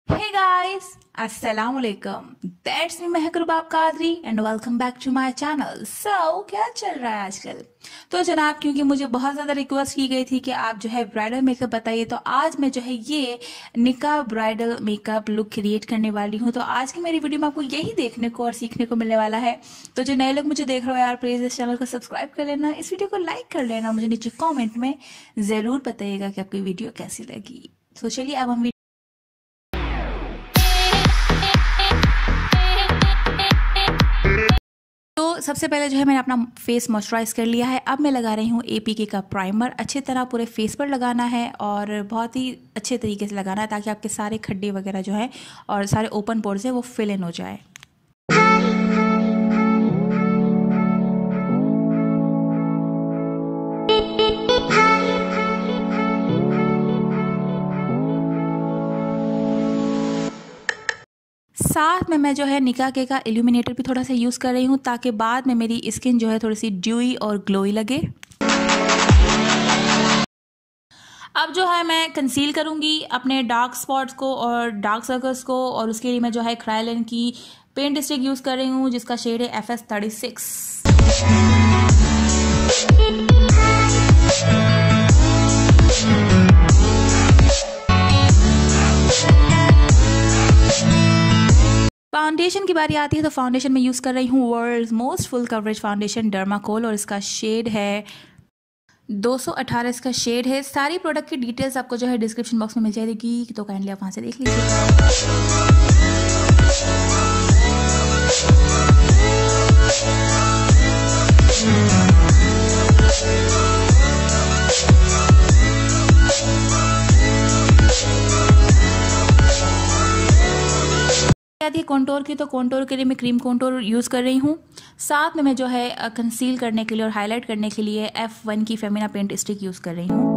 Hey guys, Assalamualaikum. That's me Mahak Rubab Qadri and welcome back to my channel. So क्या चल रहा है आजकल? तो जनाब, क्योंकि मुझे बहुत ज़्यादा रिक्वेस्ट की गई थी कि आप जो है ब्राइडल मेकअप बताइए, तो आज मैं जो है ये निकाह ब्राइडल मेकअप लुक क्रिएट करने वाली हूँ। तो आज की मेरी वीडियो में आपको यही देखने को और सीखने को मिलने वाला है। तो जो नए लोग मुझे देख रहे हो यार, प्लीज़ इस चैनल को सब्सक्राइब कर लेना, इस वीडियो को लाइक कर लेना, मुझे नीचे कॉमेंट में ज़रूर बताइएगा कि आपकी वीडियो कैसी लगी। तो चलिए अब हम सबसे पहले जो है मैंने अपना फेस मॉइस्चराइज कर लिया है। अब मैं लगा रही हूँ APK का प्राइमर। अच्छी तरह पूरे फेस पर लगाना है और बहुत ही अच्छे तरीके से लगाना है ताकि आपके सारे खड्डे वगैरह जो है और सारे ओपन पोर्स है वो फिल इन हो जाए। साथ में मैं जो है निकाह के का इल्यूमिनेटर भी थोड़ा सा यूज़ कर रही हूँ ताकि बाद में मेरी स्किन जो है थोड़ी सी ड्यूई और ग्लोई लगे। अब जो है मैं कंसील करूँगी अपने डार्क स्पॉट्स को और डार्क सर्कल्स को, और उसके लिए मैं जो है क्रायोलन की पेंट स्टिक यूज़ कर रही हूँ जिसका शेड है FS36। फाउंडेशन की बारी आती है तो फाउंडेशन में यूज़ कर रही हूँ world's most full coverage foundation Dermacol, और इसका शेड है 218। इसका शेड है। सारी प्रोडक्ट की डिटेल्स आपको जो है डिस्क्रिप्शन बॉक्स में मिल जाएगी, तो काइंडली आप वहाँ से देख लीजिए। कॉन्टोर की, तो कॉन्टोर के लिए मैं क्रीम कॉन्टोर यूज़ कर रही हूँ। साथ में मैं जो है कंसील करने के लिए और हाईलाइट करने के लिए F1 की फेमिना पेंट स्टिक यूज़ कर रही हूँ।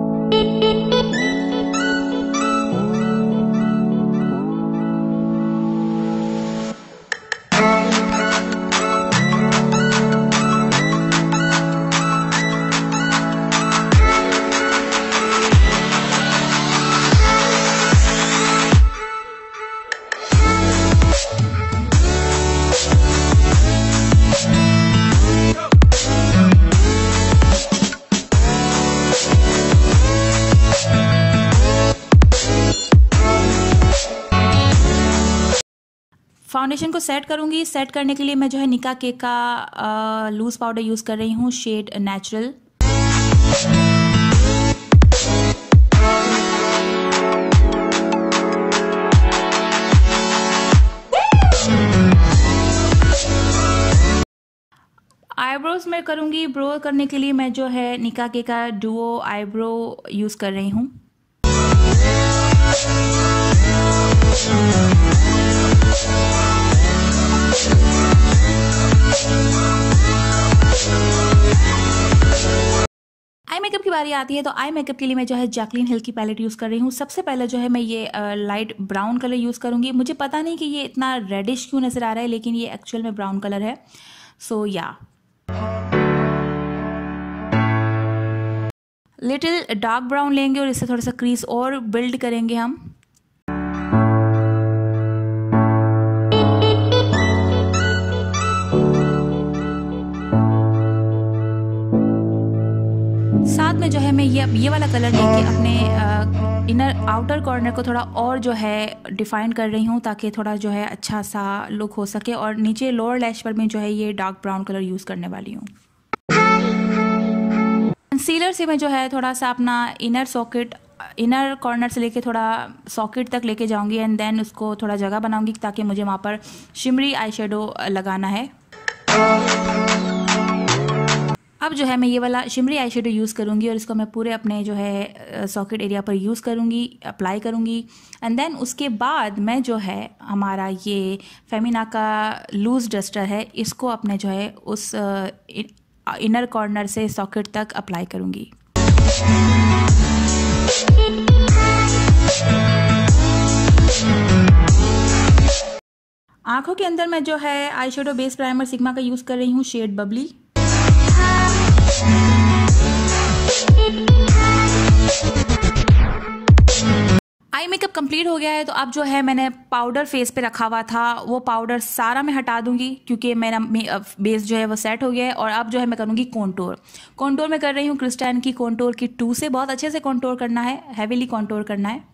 फाउंडेशन को सेट करूंगी। सेट करने के लिए मैं जो है निकाह के का लूज पाउडर यूज़ कर रही हूँ, शेड नेचुरल। आईब्रोज में करूंगी। ब्रो करने के लिए मैं जो है निकाह के का डुओ आईब्रो यूज़ कर रही हूँ। आई मेकअप की बारी आती है तो आई मेकअप के लिए मैं जो है जैकलिन हिल की पैलेट यूज़ कर रही हूँ। सबसे पहले जो है मैं ये लाइट ब्राउन कलर यूज़ करूँगी। मुझे पता नहीं कि ये इतना रेडिश क्यों नज़र आ रहा है, लेकिन ये एक्चुअल में ब्राउन कलर है। सो या लिटिल डार्क ब्राउन लेंगे और इससे थोड़ा सा क्रीज और बिल्ड करेंगे हम। साथ में जो है मैं ये वाला कलर लेके अपने इनर आउटर कॉर्नर को थोड़ा और जो है डिफाइन कर रही हूँ ताकि थोड़ा जो है अच्छा सा लुक हो सके, और नीचे लोअर लैश पर मैं जो है ये डार्क ब्राउन कलर यूज़ करने वाली हूँ। कंसीलर से मैं जो है थोड़ा सा अपना इनर कॉर्नर से लेके थोड़ा सॉकेट तक लेके जाऊंगी एंड देन उसको थोड़ा जगह बनाऊंगी ताकि मुझे वहाँ पर शिमरी आई शेडो लगाना है। अब जो है मैं ये वाला शिमरी आई शेडो यूज़ करूँगी और इसको मैं पूरे अपने जो है सॉकेट एरिया पर यूज़ करूँगी, अप्लाई करूँगी, एंड देन उसके बाद मैं जो है हमारा ये फेमिना का लूज डस्टर है इसको अपने जो है उस इनर कॉर्नर से सॉकेट तक अप्लाई करूँगी। आँखों के अंदर मैं जो है eye shadow base primer Sigma का यूज़ कर रही हूँ, shade bubbly. Eye makeup complete हो गया है। तो अब जो है मैंने पाउडर फेस पे रखा हुआ था वो पाउडर सारा मैं हटा दूंगी क्योंकि मेरा बेस जो है वो सेट हो गया है। और अब जो है मैं करूँगी कॉन्टोर में कर रही हूँ क्रिस्टन की कॉन्टोर की 2 से। बहुत अच्छे से कॉन्टोर करना है, हैवीली कॉन्टोर करना है।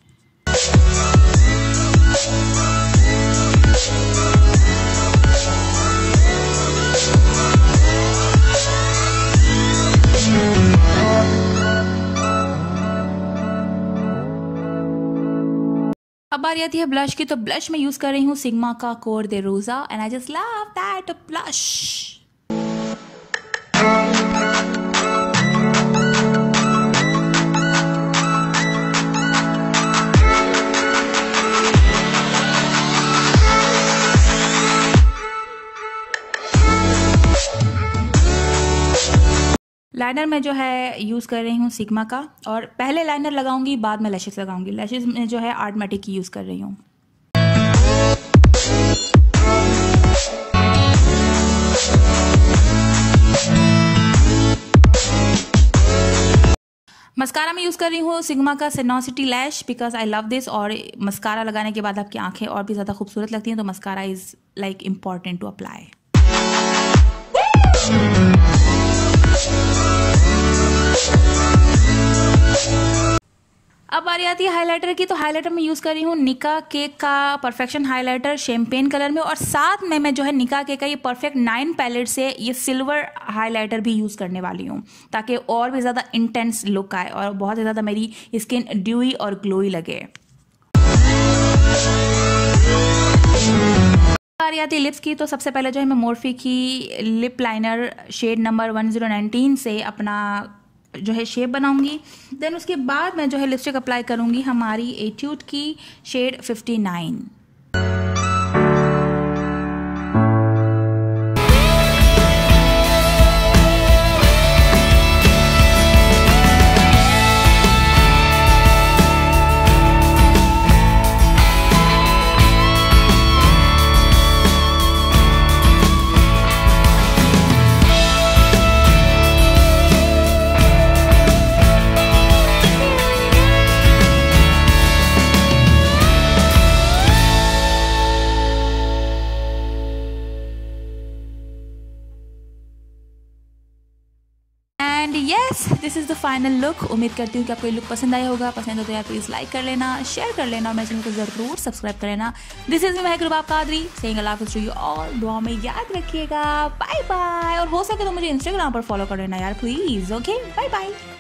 अब बारी आती है ब्लश की। तो ब्लश मैं यूज कर रही हूँ सिग्मा का कोर दे रोजा and I just love that blush. Liner में जो है यूज़ कर रही हूँ सिग्मा का, और पहले लाइनर लगाऊंगी बाद में लैशेस लगाऊंगी। लैशेस में जो है आर्टमेटिक की यूज़ कर रही हूँ। मस्कारा में यूज़ कर रही हूँ सिग्मा का सिनोसिटी लैश बिकॉज आई लव दिस। और मस्कारा लगाने के बाद आपकी आंखें और भी ज़्यादा खूबसूरत लगती हैं, तो mascara is like important to apply. अब बारी आती है हाइलाइटर की। तो हाइलाइटर में यूज़ कर रही हूँ निका केक का परफेक्शन हाइलाइटर शैम्पेन कलर में, और साथ में मैं जो है निका केक का ये परफेक्ट 9 पैलेट से ये सिल्वर हाइलाइटर भी यूज़ करने वाली हूँ ताकि और भी ज़्यादा इंटेंस लुक आए और बहुत ज़्यादा मेरी स्किन ड्यूई और ग्लोई लगे। बारी आती है लिप्स की। तो सबसे पहले जो है मैं मोर्फी की लिप लाइनर शेड नंबर 1019 से अपना जो है शेप बनाऊंगी। देन उसके बाद मैं जो है लिपस्टिक अप्लाई करूंगी हमारी एट्यूड की shade 59। Yes, this is the final look. उम्मीद करती हूँ कि आपको ये लुक पसंद आया होगा। पसंद हो तो यार प्लीज़ लाइक कर लेना, शेयर कर लेना और मेरे चैनल को ज़रूर सब्सक्राइब कर लेना। This is me Mahak Rubab Qadri saying अल्लाह हाफ़िज़ टू यू ऑल। दुआ में याद रखिएगा। Bye bye. और हो सके तो मुझे इंस्टाग्राम पर फॉलो कर लेना यार प्लीज़। Okay, bye bye.